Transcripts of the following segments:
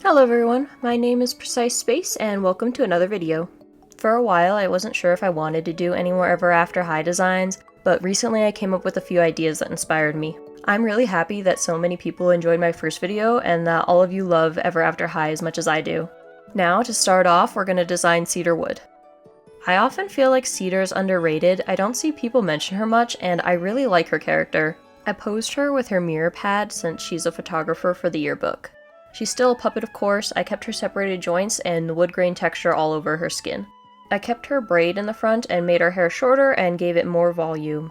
Hello everyone, my name is Precise Space and welcome to another video. For a while I wasn't sure if I wanted to do any more Ever After High designs, but recently I came up with a few ideas that inspired me. I'm really happy that so many people enjoyed my first video and that all of you love Ever After High as much as I do. Now to start off, we're going to design Cedarwood. I often feel like Cedar's underrated. I don't see people mention her much and I really like her character. I posed her with her mirror pad since she's a photographer for the yearbook. She's still a puppet, of course. I kept her separated joints and the wood grain texture all over her skin. I kept her braid in the front and made her hair shorter and gave it more volume.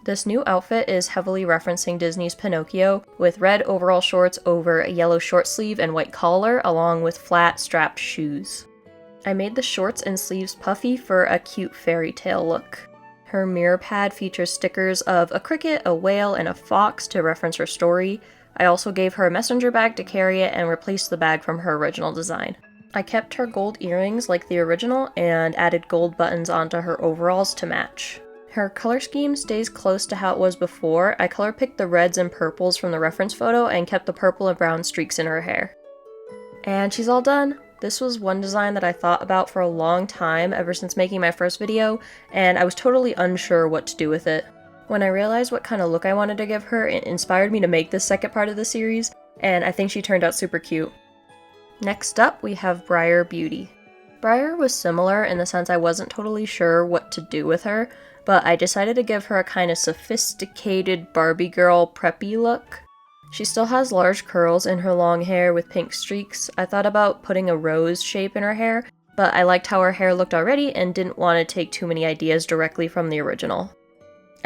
This new outfit is heavily referencing Disney's Pinocchio, with red overall shorts over a yellow short sleeve and white collar, along with flat, strapped shoes. I made the shorts and sleeves puffy for a cute fairy tale look. Her mirror pad features stickers of a cricket, a whale, and a fox to reference her story. I also gave her a messenger bag to carry it and replaced the bag from her original design. I kept her gold earrings like the original and added gold buttons onto her overalls to match. Her color scheme stays close to how it was before. I color picked the reds and purples from the reference photo and kept the purple and brown streaks in her hair. And she's all done! This was one design that I thought about for a long time ever since making my first video, and I was totally unsure what to do with it. When I realized what kind of look I wanted to give her, it inspired me to make this second part of the series, and I think she turned out super cute. Next up, we have Brier Beauty. Brier was similar in the sense I wasn't totally sure what to do with her, but I decided to give her a kind of sophisticated Barbie girl preppy look. She still has large curls in her long hair with pink streaks. I thought about putting a rose shape in her hair, but I liked how her hair looked already and didn't want to take too many ideas directly from the original.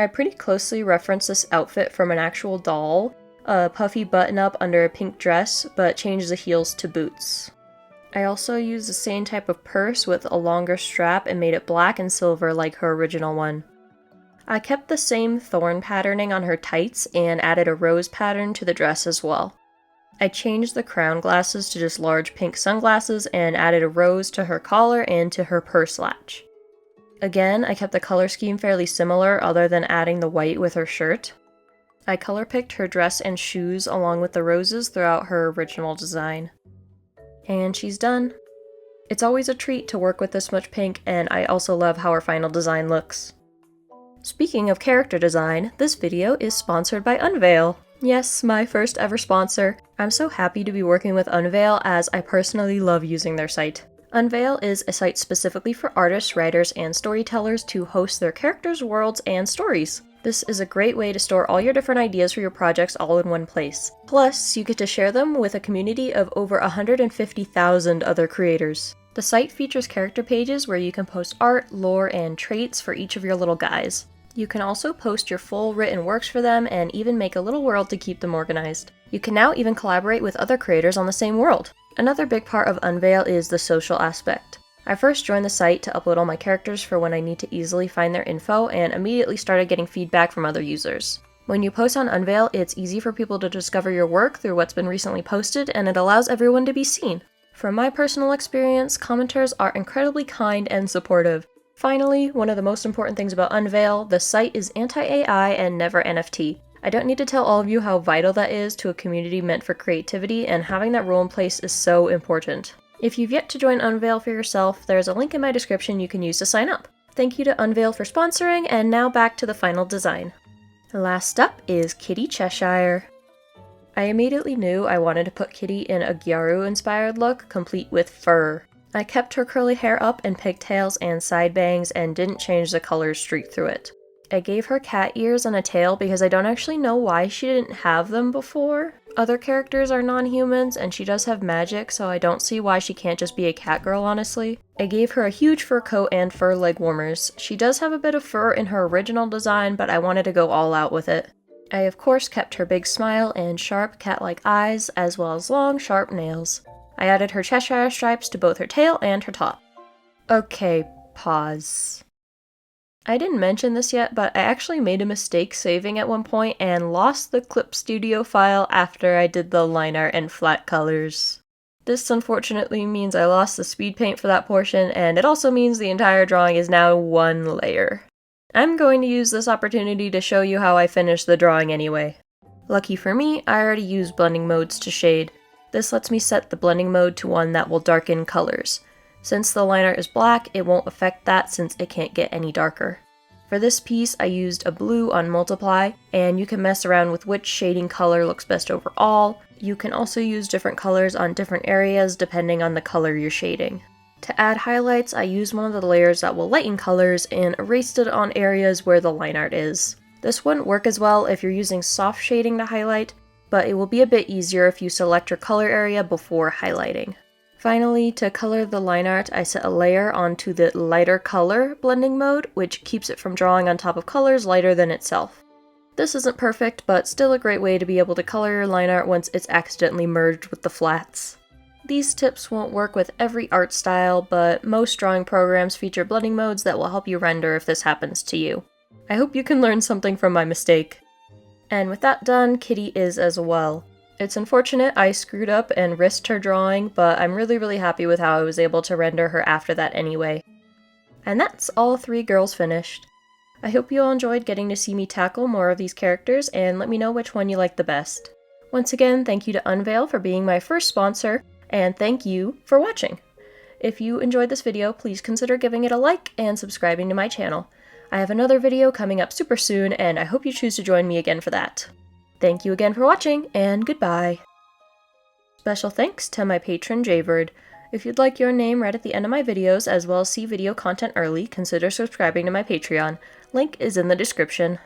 I pretty closely referenced this outfit from an actual doll, a puffy button-up under a pink dress, but changed the heels to boots. I also used the same type of purse with a longer strap and made it black and silver like her original one. I kept the same thorn patterning on her tights and added a rose pattern to the dress as well. I changed the crown glasses to just large pink sunglasses and added a rose to her collar and to her purse latch. Again, I kept the color scheme fairly similar other than adding the white with her shirt. I color picked her dress and shoes along with the roses throughout her original design. And she's done. It's always a treat to work with this much pink, and I also love how her final design looks. Speaking of character design, this video is sponsored by Unveil. Yes, my first ever sponsor. I'm so happy to be working with Unveil as I personally love using their site. Unveil is a site specifically for artists, writers, and storytellers to host their characters, worlds, and stories. This is a great way to store all your different ideas for your projects all in one place. Plus, you get to share them with a community of over 150,000 other creators. The site features character pages where you can post art, lore, and traits for each of your little guys. You can also post your full written works for them and even make a little world to keep them organized. You can now even collaborate with other creators on the same world. Another big part of Unveil is the social aspect. I first joined the site to upload all my characters for when I need to easily find their info and immediately started getting feedback from other users. When you post on Unveil, it's easy for people to discover your work through what's been recently posted, and it allows everyone to be seen. From my personal experience, commenters are incredibly kind and supportive. Finally, one of the most important things about Unveil, the site is anti-AI and never NFT. I don't need to tell all of you how vital that is to a community meant for creativity, and having that rule in place is so important. If you've yet to join Unveil for yourself, there's a link in my description you can use to sign up. Thank you to Unveil for sponsoring, and now back to the final design. Last up is Kitty Cheshire. I immediately knew I wanted to put Kitty in a Gyaru-inspired look, complete with fur. I kept her curly hair up in pigtails and side bangs and didn't change the colors streaked through it. I gave her cat ears and a tail because I don't actually know why she didn't have them before. Other characters are non-humans and she does have magic, so I don't see why she can't just be a cat girl, honestly. I gave her a huge fur coat and fur leg warmers. She does have a bit of fur in her original design, but I wanted to go all out with it. I of course kept her big smile and sharp cat-like eyes, as well as long, sharp nails. I added her Cheshire stripes to both her tail and her top. Okay, pause. I didn't mention this yet, but I actually made a mistake saving at one point and lost the Clip Studio file after I did the line art and flat colors. This unfortunately means I lost the speed paint for that portion, and it also means the entire drawing is now one layer. I'm going to use this opportunity to show you how I finished the drawing anyway. Lucky for me, I already used blending modes to shade. This lets me set the blending mode to one that will darken colors. Since the line art is black, it won't affect that since it can't get any darker. For this piece, I used a blue on multiply, and you can mess around with which shading color looks best overall. You can also use different colors on different areas depending on the color you're shading. To add highlights, I used one of the layers that will lighten colors and erased it on areas where the line art is. This wouldn't work as well if you're using soft shading to highlight, but it will be a bit easier if you select your color area before highlighting. Finally, to color the line art, I set a layer onto the lighter color blending mode, which keeps it from drawing on top of colors lighter than itself. This isn't perfect, but still a great way to be able to color your line art once it's accidentally merged with the flats. These tips won't work with every art style, but most drawing programs feature blending modes that will help you render if this happens to you. I hope you can learn something from my mistake. And with that done, Kitty is as well. It's unfortunate I screwed up and risked her drawing, but I'm really happy with how I was able to render her after that anyway. And that's all 3 girls finished. I hope you all enjoyed getting to see me tackle more of these characters, and let me know which one you like the best. Once again, thank you to Unveil for being my first sponsor, and thank you for watching! If you enjoyed this video, please consider giving it a like and subscribing to my channel. I have another video coming up super soon, and I hope you choose to join me again for that. Thank you again for watching, and goodbye! Special thanks to my patron Jaybird. If you'd like your name read at the end of my videos, as well as see video content early, consider subscribing to my Patreon. Link is in the description.